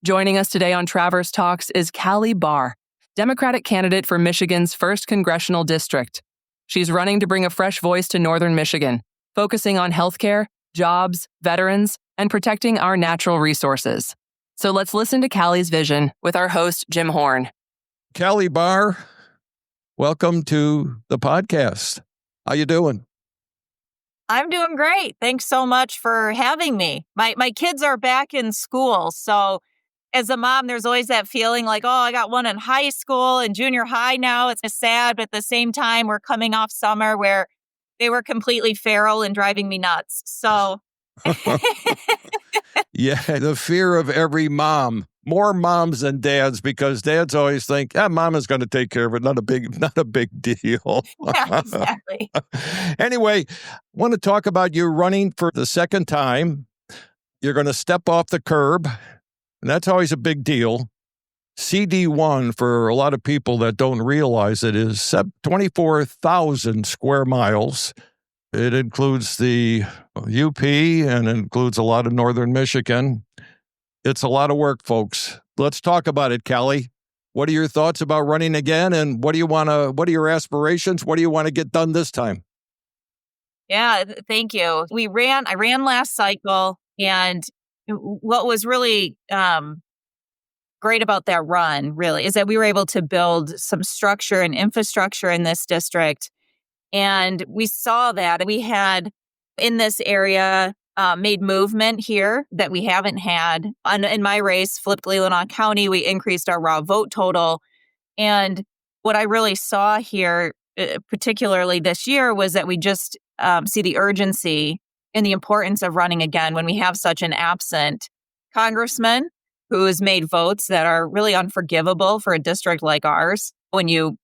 Joining us today on Travers Talks is Callie Barr, Democratic candidate for Michigan's 1st Congressional District. She's running to bring a fresh voice to Northern Michigan, focusing on healthcare, jobs, veterans, and protecting our natural resources. So let's listen to Callie's vision with our host, Jim Horn. Callie Barr, welcome to the podcast. How you doing? I'm doing great. Thanks so much for having me. My kids are back in school, so as a mom, there's always that feeling like, oh, I got one in high school and junior high now. It's sad, but at the same time, we're coming off summer where they were completely feral and driving me nuts. So, yeah, the fear of every mom. More moms than dads, because dads always think, mom is going to take care of it. Not a big deal. Yeah, exactly. Anyway, want to talk about you running for the second time. You're going to step off the curb, and that's always a big deal. CD1, for a lot of people that don't realize it, is 24,000 square miles. It includes the UP and includes a lot of northern Michigan. It's a lot of work, folks. Let's talk about it, Callie. What are your thoughts about running again, and what are your aspirations? What do you want to get done this time? Yeah, thank you. I ran last cycle, and what was really great about that run, really, is that we were able to build some structure and infrastructure in this district. And we saw that we had in this area made movement here that we haven't had. In my race, flipped Leelanau County, we increased our raw vote total. And what I really saw here, particularly this year, was that we just see the urgency and the importance of running again when we have such an absent congressman who has made votes that are really unforgivable for a district like ours. When you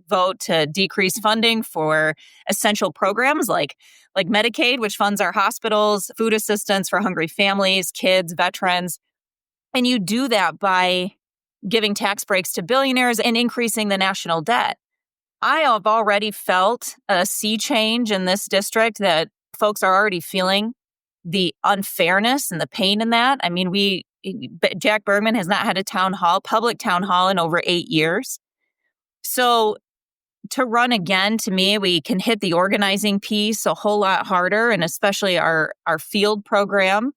vote to decrease funding for essential programs like Medicaid, which funds our hospitals, food assistance for hungry families, kids, veterans, and you do that by giving tax breaks to billionaires and increasing the national debt. I have already felt a sea change in this district that folks are already feeling the unfairness and the pain in that. I mean, Jack Bergman has not had a public town hall in over 8 years. So to run again, to me, we can hit the organizing piece a whole lot harder, and especially our field program,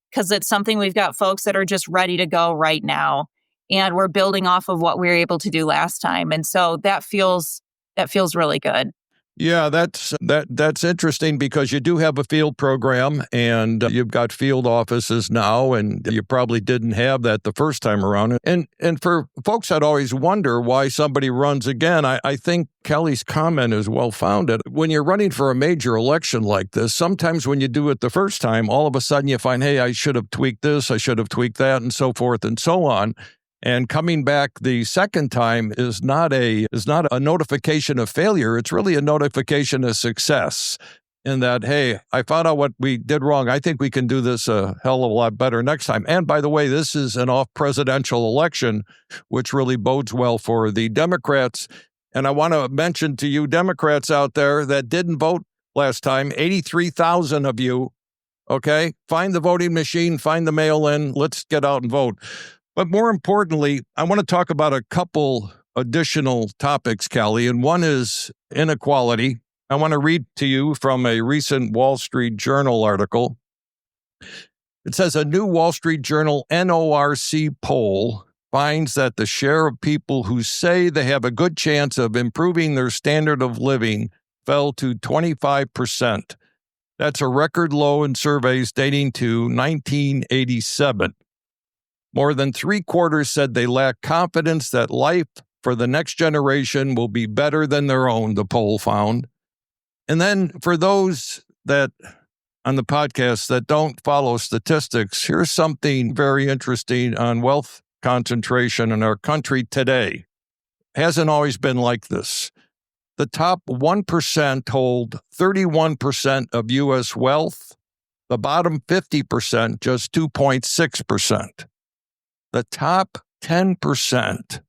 because it's something we've got folks that are just ready to go right now. And we're building off of what we were able to do last time. And so that feels really good. Yeah, that's interesting, because you do have a field program, and you've got field offices now, and you probably didn't have that the first time around. And for folks that always wonder why somebody runs again, I think Kelly's comment is well-founded. When you're running for a major election like this, sometimes when you do it the first time, all of a sudden you find, hey, I should have tweaked this, I should have tweaked that, and so forth and so on. And coming back the second time is not a notification of failure. It's really a notification of success, in that, hey, I found out what we did wrong. I think we can do this a hell of a lot better next time. And by the way, this is an off-presidential election, which really bodes well for the Democrats. And I want to mention to you Democrats out there that didn't vote last time, 83,000 of you, okay? Find the voting machine, find the mail-in, let's get out and vote. But more importantly, I want to talk about a couple additional topics, Callie, and one is inequality. I want to read to you from a recent Wall Street Journal article. It says a new Wall Street Journal NORC poll finds that the share of people who say they have a good chance of improving their standard of living fell to 25%. That's a record low in surveys dating to 1987. More than 3/4 said they lack confidence that life for the next generation will be better than their own, the poll found. And then for those that on the podcast that don't follow statistics, here's something very interesting on wealth concentration in our country today. Hasn't always been like this. The top 1% hold 31% of U.S. wealth. The bottom 50%, just 2.6%. The top 10%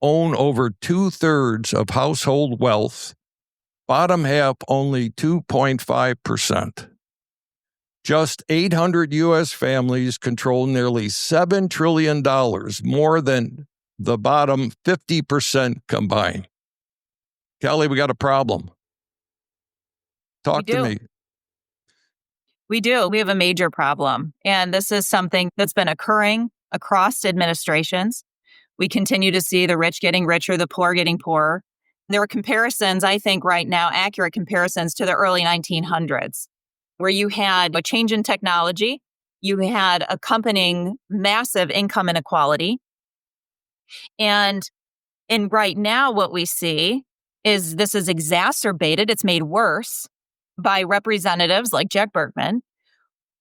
own over 2/3 of household wealth. Bottom half only 2.5%. Just 800 U.S. families control nearly $7 trillion, more than the bottom 50% combined. Callie, we got a problem. Talk to me. We do. We have a major problem. And this is something that's been occurring across administrations. We continue to see the rich getting richer, the poor getting poorer. There are comparisons, I think right now, accurate comparisons to the early 1900s, where you had a change in technology, you had accompanying massive income inequality. And right now, what we see is this is exacerbated, it's made worse by representatives like Jack Bergman,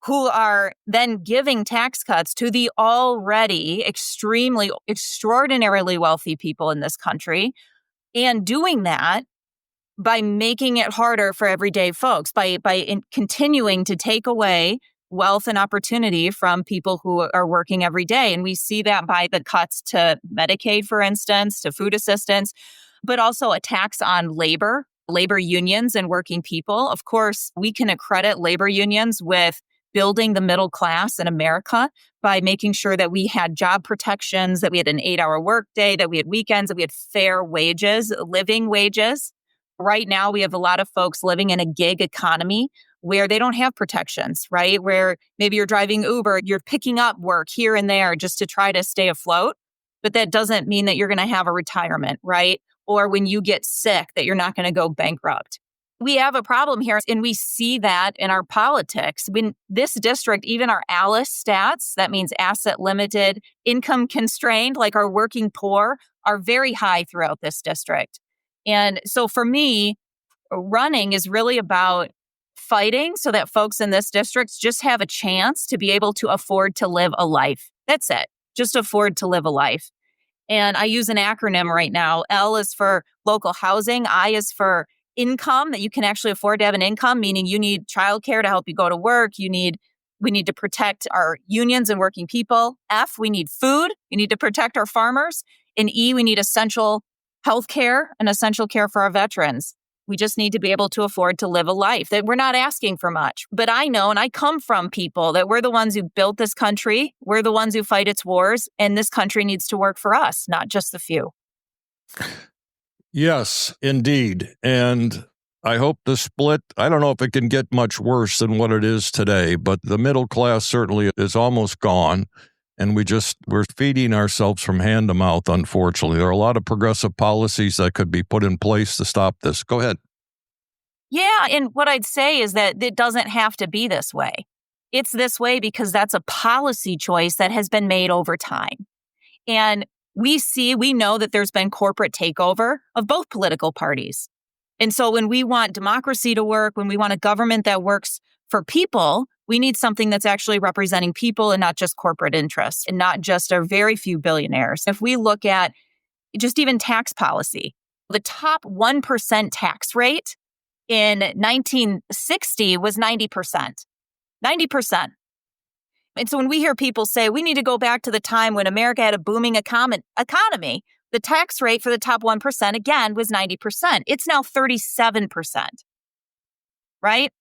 who are then giving tax cuts to the already extraordinarily wealthy people in this country, and doing that by making it harder for everyday folks, by continuing to take away wealth and opportunity from people who are working every day. And we see that by the cuts to Medicaid, for instance, to food assistance, but also a tax on labor unions and working people. Of course, we can accredit labor unions with building the middle class in America by making sure that we had job protections, that we had an 8-hour workday, that we had weekends, that we had fair wages, living wages. Right now, we have a lot of folks living in a gig economy where they don't have protections, right? Where maybe you're driving Uber, you're picking up work here and there just to try to stay afloat. But that doesn't mean that you're going to have a retirement, right? Or when you get sick, that you're not going to go bankrupt. We have a problem here, and we see that in our politics. When this district, even our ALICE stats, that means asset limited, income constrained, like our working poor, are very high throughout this district. And so for me, running is really about fighting so that folks in this district just have a chance to be able to afford to live a life. That's it. Just afford to live a life. And I use an acronym right now. L is for local housing. I is for income, that you can actually afford to have an income, meaning you need childcare to help you go to work. We need to protect our unions and working people. F, we need food. We need to protect our farmers. And E, we need essential healthcare and essential care for our veterans. We just need to be able to afford to live a life, that we're not asking for much. But I know, and I come from people, that we're the ones who built this country. We're the ones who fight its wars. And this country needs to work for us, not just the few. Yes, indeed. And I hope the split, I don't know if it can get much worse than what it is today, but the middle class certainly is almost gone. And we're feeding ourselves from hand to mouth, unfortunately. There are a lot of progressive policies that could be put in place to stop this. Go ahead. Yeah, and what I'd say is that it doesn't have to be this way. It's this way because that's a policy choice that has been made over time. And we know that there's been corporate takeover of both political parties. And so when we want democracy to work, when we want a government that works for people, we need something that's actually representing people and not just corporate interests and not just our very few billionaires. If we look at just even tax policy, the top 1% tax rate in 1960 was 90%. 90%. And so when we hear people say we need to go back to the time when America had a booming economy, the tax rate for the top 1% again was 90%. It's now 37%, right?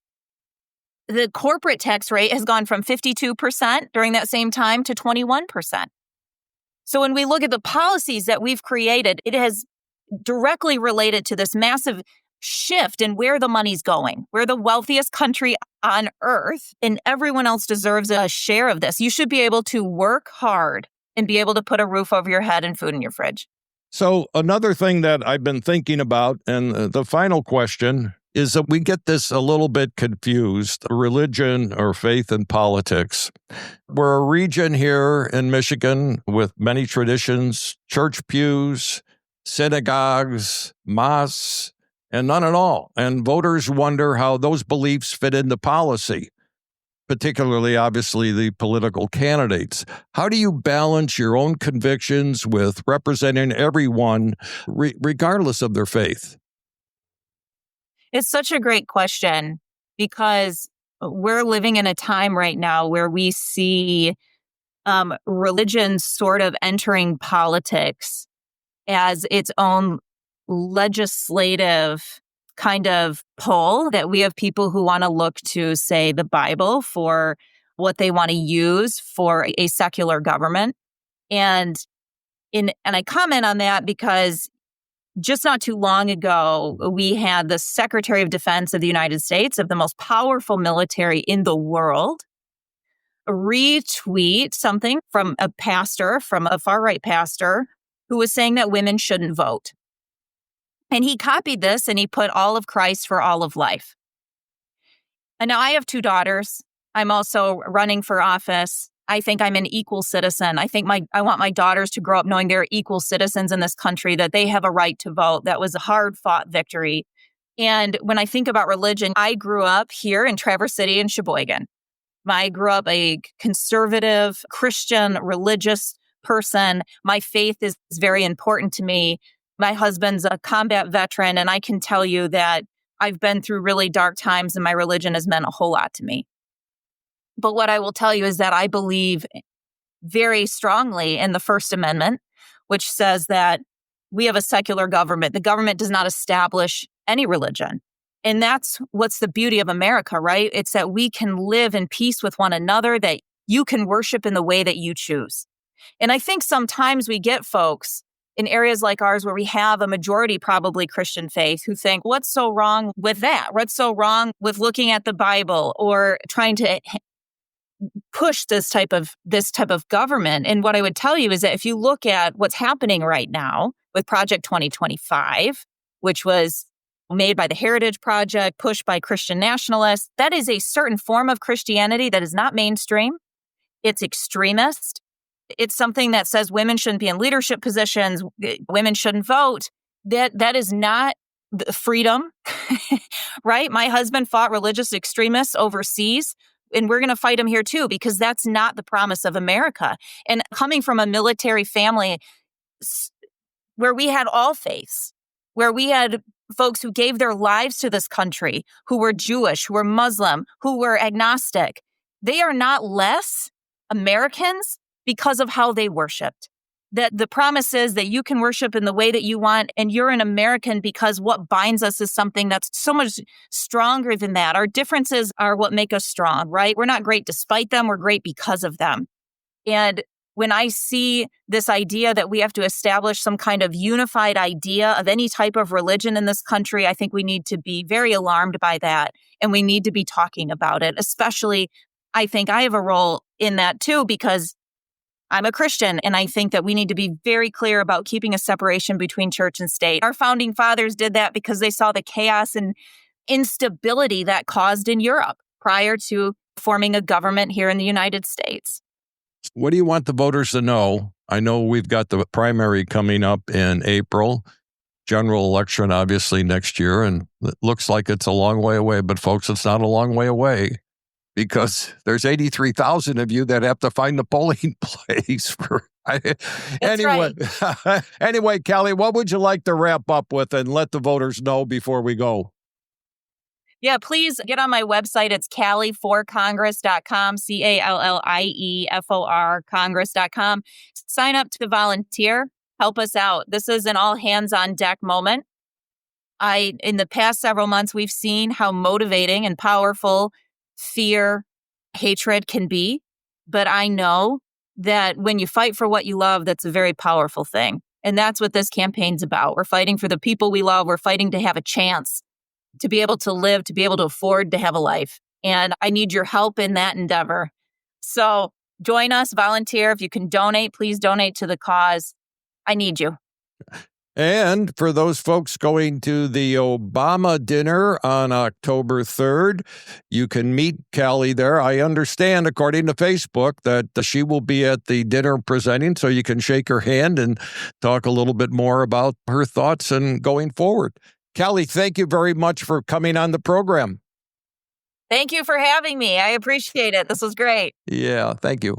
The corporate tax rate has gone from 52% during that same time to 21%. So when we look at the policies that we've created, it has directly related to this massive shift in where the money's going. We're the wealthiest country on earth, and everyone else deserves a share of this. You should be able to work hard and be able to put a roof over your head and food in your fridge. So another thing that I've been thinking about, and the final question, is that we get this a little bit confused, religion or faith and politics. We're a region here in Michigan with many traditions, church pews, synagogues, mosques, and none at all. And voters wonder how those beliefs fit into policy, particularly, obviously, the political candidates. How do you balance your own convictions with representing everyone, regardless of their faith? It's such a great question because we're living in a time right now where we see religion sort of entering politics as its own legislative kind of pull that we have people who want to look to, say, the Bible for what they want to use for a secular government. And I comment on that because just not too long ago, we had the Secretary of Defense of the United States, of the most powerful military in the world, retweet something from a pastor, from a far-right pastor, who was saying that women shouldn't vote. And he copied this and he put all of Christ for all of life. And now I have 2 daughters. I'm also running for office. I think I'm an equal citizen. I want my daughters to grow up knowing they're equal citizens in this country, that they have a right to vote. That was a hard-fought victory. And when I think about religion, I grew up here in Traverse City and Sheboygan. I grew up a conservative, Christian, religious person. My faith is very important to me. My husband's a combat veteran, and I can tell you that I've been through really dark times, and my religion has meant a whole lot to me. But what I will tell you is that I believe very strongly in the First Amendment, which says that we have a secular government. The government does not establish any religion. And that's what's the beauty of America, right? It's that we can live in peace with one another, that you can worship in the way that you choose. And I think sometimes we get folks in areas like ours where we have a majority probably Christian faith who think, what's so wrong with that? What's so wrong with looking at the Bible or trying to push this type of government? And what I would tell you is that if you look at what's happening right now with Project 2025, which was made by the Heritage Project, pushed by Christian nationalists, that is a certain form of Christianity that is not mainstream. It's extremist. It's something that says women shouldn't be in leadership positions, women shouldn't vote. That is not freedom, right? My husband fought religious extremists overseas, and we're going to fight them here too, because that's not the promise of America. And coming from a military family where we had all faiths, where we had folks who gave their lives to this country, who were Jewish, who were Muslim, who were agnostic, they are not less Americans because of how they worshiped. That the promise is that you can worship in the way that you want, and you're an American because what binds us is something that's so much stronger than that. Our differences are what make us strong, right? We're not great despite them, we're great because of them. And when I see this idea that we have to establish some kind of unified idea of any type of religion in this country, I think we need to be very alarmed by that, and we need to be talking about it. Especially, I think I have a role in that too, because I'm a Christian, and I think that we need to be very clear about keeping a separation between church and state. Our founding fathers did that because they saw the chaos and instability that caused in Europe prior to forming a government here in the United States. What do you want the voters to know? I know we've got the primary coming up in April, general election obviously next year, and it looks like it's a long way away, but folks, it's not a long way away, because there's 83,000 of you that have to find the polling place. Anyway, right. Anyway, Callie, what would you like to wrap up with and let the voters know before we go? Yeah, please get on my website. It's CallieForCongress.com, CallieFor Congress.com. Sign up to volunteer. Help us out. This is an all-hands-on-deck moment. In the past several months, we've seen how motivating and powerful fear, hatred can be. But I know that when you fight for what you love, that's a very powerful thing. And that's what this campaign's about. We're fighting for the people we love. We're fighting to have a chance to be able to live, to be able to afford to have a life. And I need your help in that endeavor. So join us, volunteer. If you can donate, please donate to the cause. I need you. And for those folks going to the Obama dinner on October 3rd, you can meet Callie there. I understand, according to Facebook, that she will be at the dinner presenting, so you can shake her hand and talk a little bit more about her thoughts and going forward. Callie, thank you very much for coming on the program. Thank you for having me. I appreciate it. This was great. Yeah, thank you.